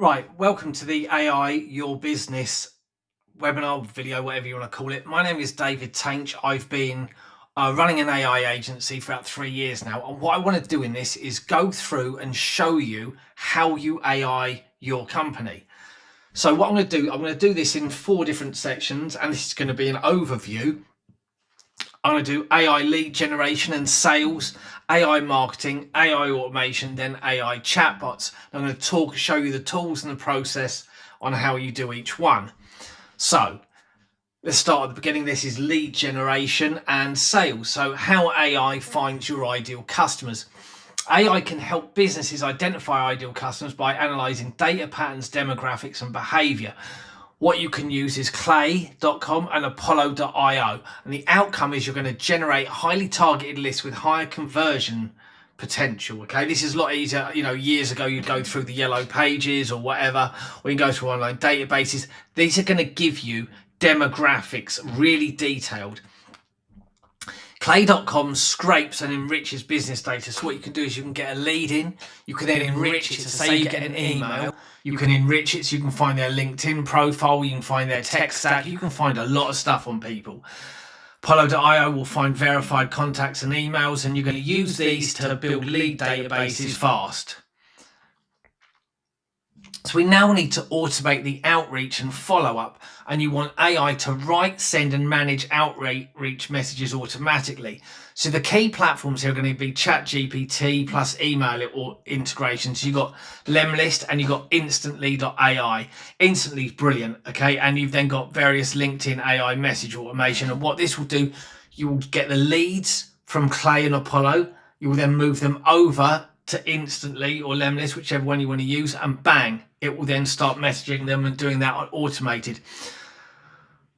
Right, welcome to the AI Your Business webinar, video, whatever you want to call it. My name is David Tainch. I've been running an AI agency for about 3 years now. And what I want to do in this is go through and show you how you AI your company. So what I'm going to do this in 4 different sections, and this is going to be an overview. I'm going to do AI lead generation and sales, AI marketing, AI automation, then AI chatbots. I'm going to show you the tools and the process on how you do each one. So let's start at the beginning. This is lead generation and sales. So how AI finds your ideal customers. AI can help businesses identify ideal customers by analyzing data patterns, demographics, and behavior. What you can use is clay.com and apollo.io, and the outcome is you're going to generate highly targeted lists with higher conversion potential. Okay, this is a lot easier. Years ago you'd go through the yellow pages or whatever, or you can go through online databases. These are going to give you demographics really detailed. Clay.com scrapes and enriches business data. So what you can do is you can get a lead in, you can then enrich it. So say you get an email, you can enrich it so you can find their LinkedIn profile, you can find their tech stack, you can find a lot of stuff on people. Apollo.io will find verified contacts and emails, and you're going to use these to build lead databases fast. So we now need to automate the outreach and follow-up, and you want AI to write, send and manage outreach messages automatically. So the key platforms here are going to be ChatGPT plus email or integrations. You've got Lemlist and you've got Instantly.ai. Instantly is brilliant, okay? And you've then got various LinkedIn AI message automation. And what this will do, you will get the leads from Clay and Apollo. You will then move them over to Instantly or Lemlist, whichever one you want to use, and bang, it will then start messaging them and doing that automated.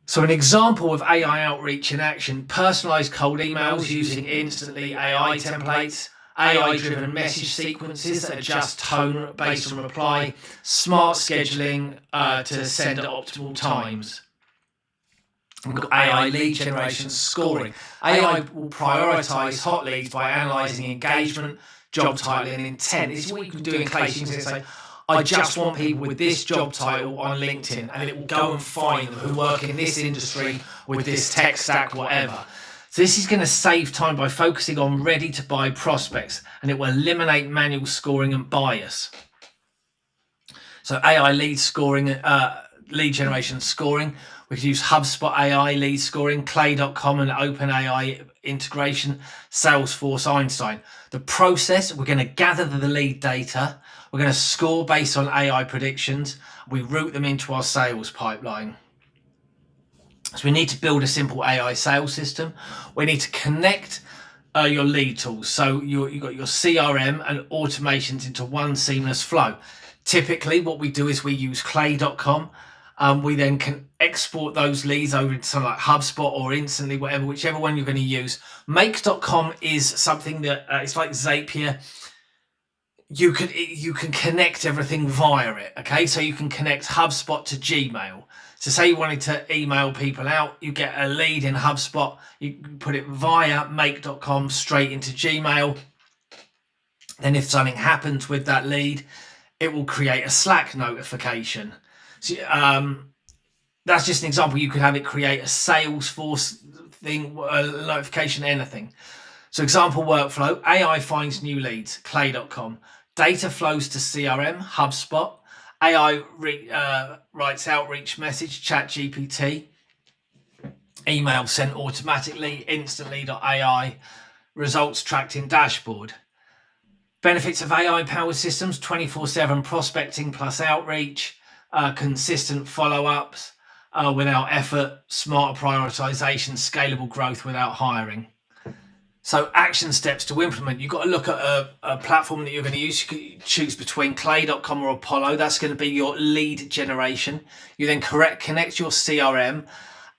So an example of AI outreach in action: personalized cold emails using Instantly AI templates, AI-driven message sequences that adjust tone based on reply, smart scheduling to send at optimal times. We've got AI lead generation scoring. AI will prioritize hot leads by analyzing engagement, job title and intent. This is what you can do in Clay. You can say, I just want people with this job title on LinkedIn, and it will go and find them who work in this industry with this tech stack, whatever. So this is going to save time by focusing on ready to buy prospects, and it will eliminate manual scoring and bias. So AI lead scoring, lead generation scoring. We could use HubSpot AI lead scoring, Clay.com and OpenAI integration, Salesforce, Einstein. The process: we're going to gather the lead data, we're going to score based on AI predictions, we route them into our sales pipeline. So we need to build a simple AI sales system. We need to connect your lead tools. So you've got your CRM and automations into one seamless flow. Typically what we do is we use clay.com. We then can export those leads over to something like HubSpot or Instantly, whichever one you're going to use. Make.com is something that it's like Zapier. You can connect everything via it. Okay, so you can connect HubSpot to Gmail. So say you wanted to email people out, you get a lead in HubSpot, you put it via make.com straight into Gmail. Then if something happens with that lead, it will create a Slack notification. So, that's just an example. You could have it create a Salesforce thing, a notification, anything. So example workflow: AI finds new leads, clay.com. Data flows to CRM, HubSpot. AI writes outreach message, ChatGPT. Email sent automatically, Instantly.ai. Results tracked in dashboard. Benefits of AI-powered systems: 24/7 prospecting plus outreach, consistent follow-ups without effort, smarter prioritization, scalable growth without hiring. So action steps to implement: you've got to look at a platform that you're going to use. You can choose between clay.com or Apollo. That's going to be your lead generation. You then connect your CRM,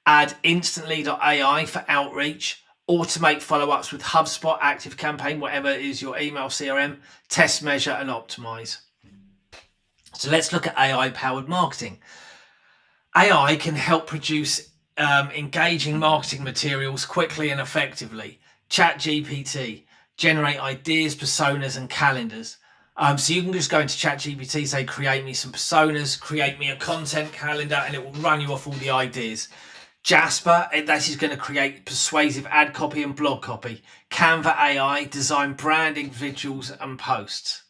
add Instantly.ai for outreach, automate follow-ups with HubSpot, ActiveCampaign, whatever is your email CRM, test, measure and optimize. So let's look at AI-powered marketing. AI can help produce engaging marketing materials quickly and effectively. ChatGPT, generate ideas, personas and calendars. So you can just go into ChatGPT, say, create me some personas, create me a content calendar, and it will run you off all the ideas. Jasper, that is going to create persuasive ad copy and blog copy. Canva AI, design branding, visuals, and posts.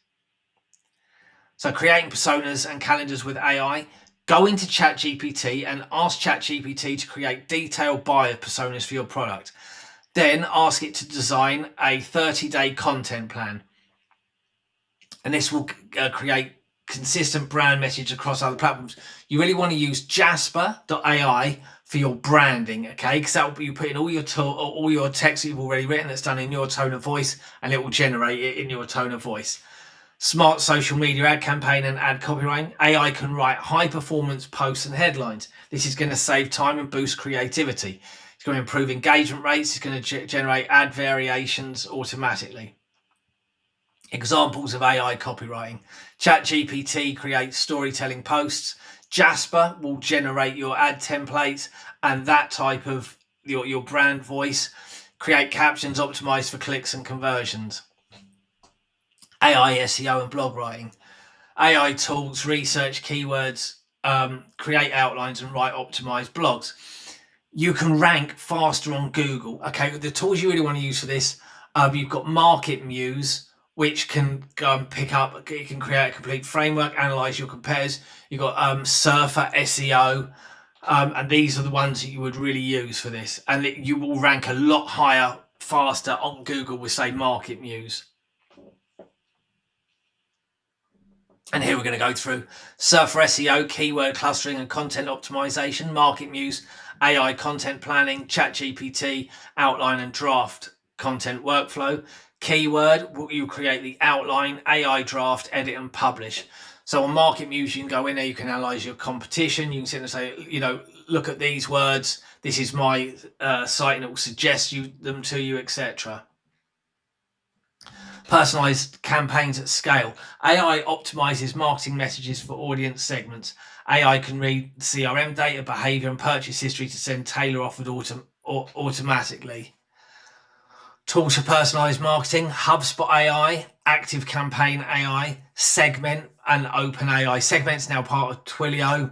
So creating personas and calendars with AI. Go into ChatGPT and ask ChatGPT to create detailed buyer personas for your product. Then ask it to design a 30-day content plan. And this will create consistent brand message across other platforms. You really want to use Jasper.ai for your branding, okay? Because that will be you put in all your text that you've already written that's done in your tone of voice, and it will generate it in your tone of voice. Smart social media ad campaign and ad copywriting. AI can write high performance posts and headlines. This is going to save time and boost creativity. It's going to improve engagement rates. It's going to generate ad variations automatically. Examples of AI copywriting. ChatGPT creates storytelling posts. Jasper will generate your ad templates and that type of your brand voice. Create captions optimized for clicks and conversions. AI SEO and blog writing. AI tools, research keywords, create outlines and write optimized blogs. You can rank faster on Google. Okay, the tools you really want to use for this, you've got Market Muse, which can go and pick up, it can create a complete framework, analyze your compares. You've got Surfer SEO, and these are the ones that you would really use for this. And you will rank a lot higher, faster on Google with, say, Market Muse. And here we're going to go through Surfer SEO, keyword clustering and content optimization, Market Muse, AI content planning, ChatGPT, outline and draft content workflow. Keyword, you create the outline, AI draft, edit and publish. So on Market Muse, you can go in there, you can analyze your competition. You can sit and say, look at these words. This is my site, and it will suggest them to you, etc. Personalized campaigns at scale. AI optimizes marketing messages for audience segments. AI can read CRM data, behavior, and purchase history to send tailor offers automatically. Tools for personalized marketing. HubSpot AI, Active Campaign AI, Segment, and OpenAI. Segment's now part of Twilio.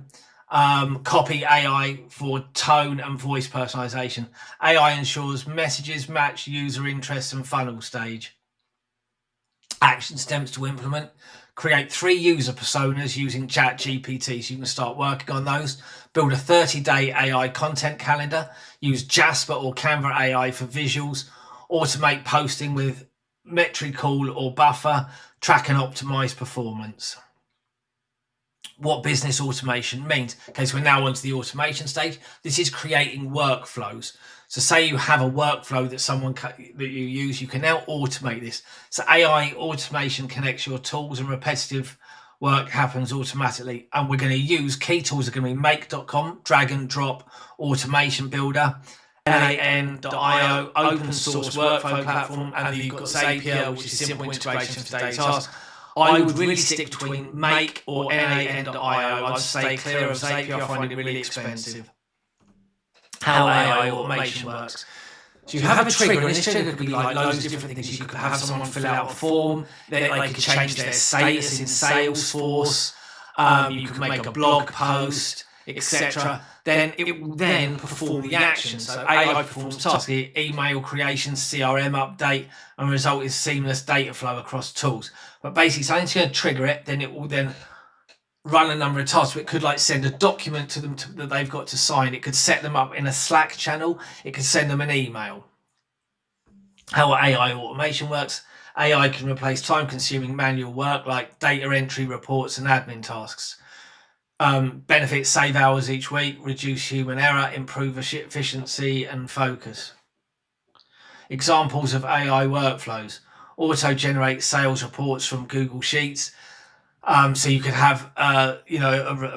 Copy AI for tone and voice personalization. AI ensures messages match user interests and funnel stage. Action steps to implement. Create 3 user personas using ChatGPT, so you can start working on those. Build a 30-day AI content calendar. Use Jasper or Canva AI for visuals. Automate posting with Metricool or Buffer. Track and optimize performance. What business automation means. Okay, so we're now onto the automation stage. This is creating workflows. So say you have a workflow that you use, you can now automate this. So AI automation connects your tools and repetitive work happens automatically. And we're going to use key tools are going to be make.com, drag and drop automation builder, NAN.io, open source workflow platform, and then you've got Zapier, which is simple integration for daily tasks. I would really stick between Make or NAN.io. I'd stay clear of Zapier. I find it really expensive. How AI automation works. So you have a trigger, and this trigger could be like loads of different things. You could have someone fill out a form, then they could change their status in Salesforce, you could make a blog post, etc. Then it will then perform the action. So AI performs tasks, email creation, CRM update, and result is seamless data flow across tools. But basically, something's going to trigger it, then it will then run a number of tasks. It could send a document to them that they've got to sign. It could set them up in a Slack channel. It could send them an email. How AI automation works. AI can replace time-consuming manual work like data entry, reports, and admin tasks. Benefits: save hours each week, reduce human error, improve efficiency and focus. Examples of AI workflows. Auto-generate sales reports from Google Sheets. So you could have, a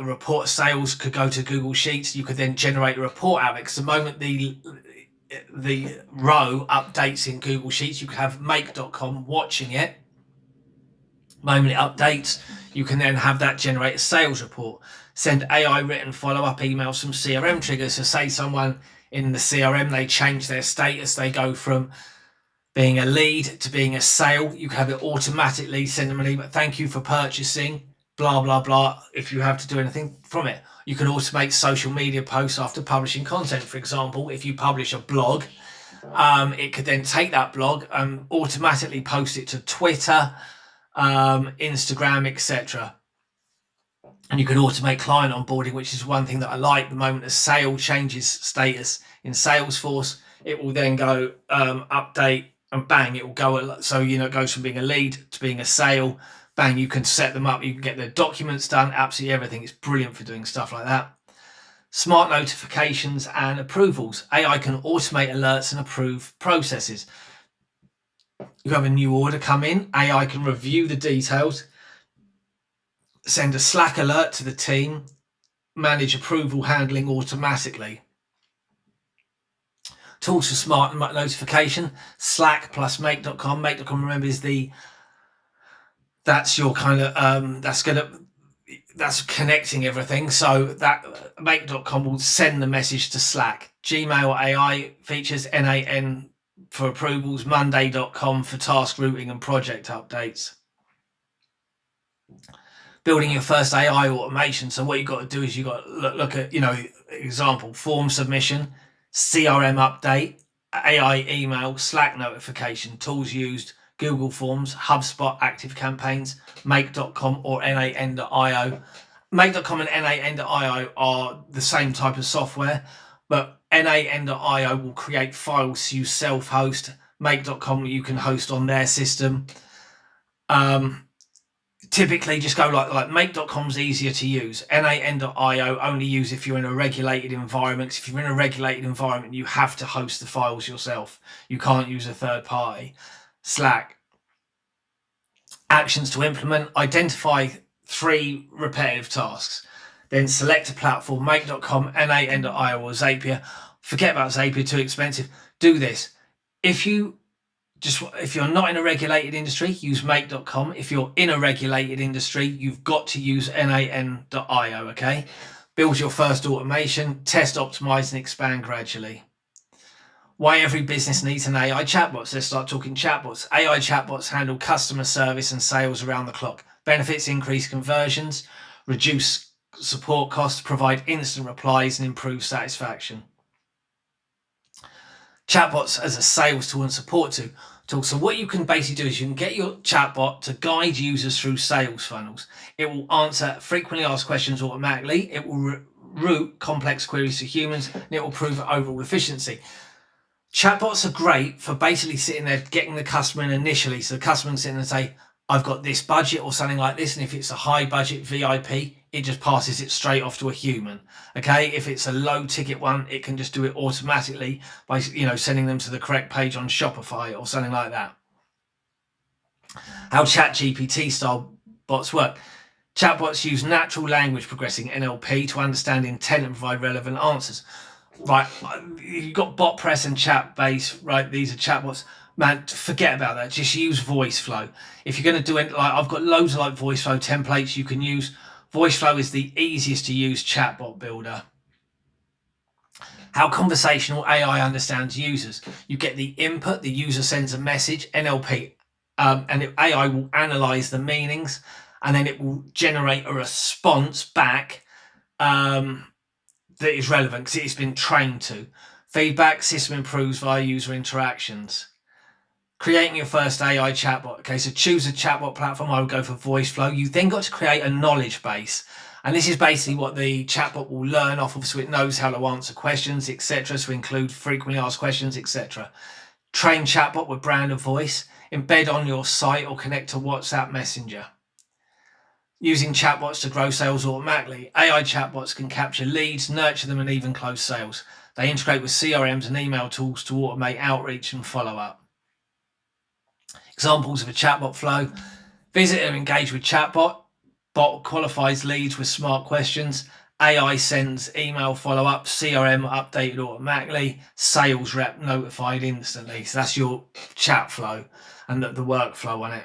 report. Sales could go to Google Sheets. You could then generate a report out of it. Because the moment the row updates in Google Sheets, you could have make.com watching it. The moment it updates, you can then have that generate a sales report. Send AI written follow-up emails from CRM triggers. So say someone in the CRM, they change their status. They go from being a lead to being a sale. You can have it automatically send them an email, thank you for purchasing, blah, blah, blah. If you have to do anything from it, you can automate social media posts after publishing content. For example, if you publish a blog, it could then take that blog and automatically post it to Twitter, Instagram, etc. And you can automate client onboarding, which is one thing that I like. The moment a sale changes status in Salesforce, it will then go update, and bang, it will go. So, it goes from being a lead to being a sale. Bang, you can set them up. You can get their documents done. Absolutely everything. It's brilliant for doing stuff like that. Smart notifications and approvals. AI can automate alerts and approve processes. You have a new order come in. AI can review the details, send a Slack alert to the team, manage approval handling automatically. Tools for smart notification, Slack plus Make.com. Make.com, remember, that's your kind of that's connecting everything. So that Make.com will send the message to Slack. Gmail AI features NAN for approvals. Monday.com for task routing and project updates. Building your first AI automation. So what you've got to do is you've got to look at, example, form submission, CRM update, AI email, Slack notification, tools used, Google Forms, HubSpot, Active Campaigns, Make.com or NAN.io. Make.com and NAN.io are the same type of software, but NAN.io will create files you self-host. Make.com you can host on their system. Typically just go like Make.com's easier to use. NAN.io only use if you're in a regulated environment. If you're in a regulated environment, you have to host the files yourself. You can't use a third party. Slack. Actions to implement. Identify 3 repetitive tasks. Then select a platform. Make.com, NAN.io or Zapier. Forget about Zapier, too expensive. Do this. If you're not in a regulated industry, use Make.com. If you're in a regulated industry, you've got to use NAN.io, okay? Build your first automation, test, optimize, and expand gradually. Why every business needs an AI chatbot. Let's start talking chatbots. AI chatbots handle customer service and sales around the clock. Benefits: increase conversions, reduce support costs, provide instant replies, and improve satisfaction. Chatbots as a sales tool and support tool. So what you can basically do is you can get your chatbot to guide users through sales funnels. It will answer frequently asked questions automatically. It will route complex queries to humans, and it will improve overall efficiency. Chatbots are great for basically sitting there, getting the customer in initially. So the customer can sit in and say, I've got this budget or something like this. And if it's a high budget VIP, it just passes it straight off to a human. Okay. If it's a low ticket one, it can just do it automatically by, sending them to the correct page on Shopify or something like that. How ChatGPT-style bots work. Chatbots use natural language progressing NLP to understand intent and provide relevant answers. Right, you've got bot press and chat base, right? These are chatbots. Man, forget about that. Just use VoiceFlow. If you're going to do it, I've got loads of VoiceFlow templates you can use. VoiceFlow is the easiest to use chatbot builder. How conversational AI understands users. You get the input, the user sends a message, NLP, and AI will analyze the meanings, and then it will generate a response back that is relevant because it's been trained to. Feedback: system improves via user interactions. Creating your first AI chatbot. Okay, so choose a chatbot platform. I would go for VoiceFlow. You then got to create a knowledge base. And this is basically what the chatbot will learn off of, so it knows how to answer questions, etc. So include frequently asked questions, etc. Train chatbot with brand and voice. Embed on your site or connect to WhatsApp Messenger. Using chatbots to grow sales automatically. AI chatbots can capture leads, nurture them, and even close sales. They integrate with CRMs and email tools to automate outreach and follow-up. Examples of a chatbot flow. Visit and engage with chatbot. Bot qualifies leads with smart questions. AI sends email follow-up. CRM updated automatically. Sales rep notified instantly. So that's your chat flow and the workflow on it.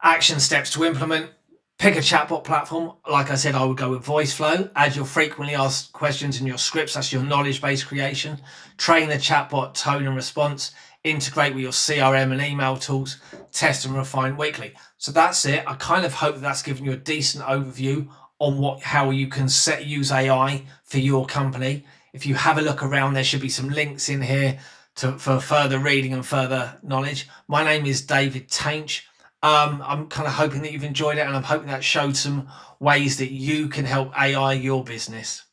Action steps to implement. Pick a chatbot platform. Like I said, I would go with VoiceFlow. Add your frequently asked questions in your scripts. That's your knowledge base creation. Train the chatbot tone and response. integrate with your CRM and email tools, test and refine weekly. So that's it. I kind of hope that's given you a decent overview on how you can use AI for your company. If you have a look around, there should be some links in here for further reading and further knowledge. My name is David Tainch. I'm kind of hoping that you've enjoyed it, and I'm hoping that showed some ways that you can help AI your business.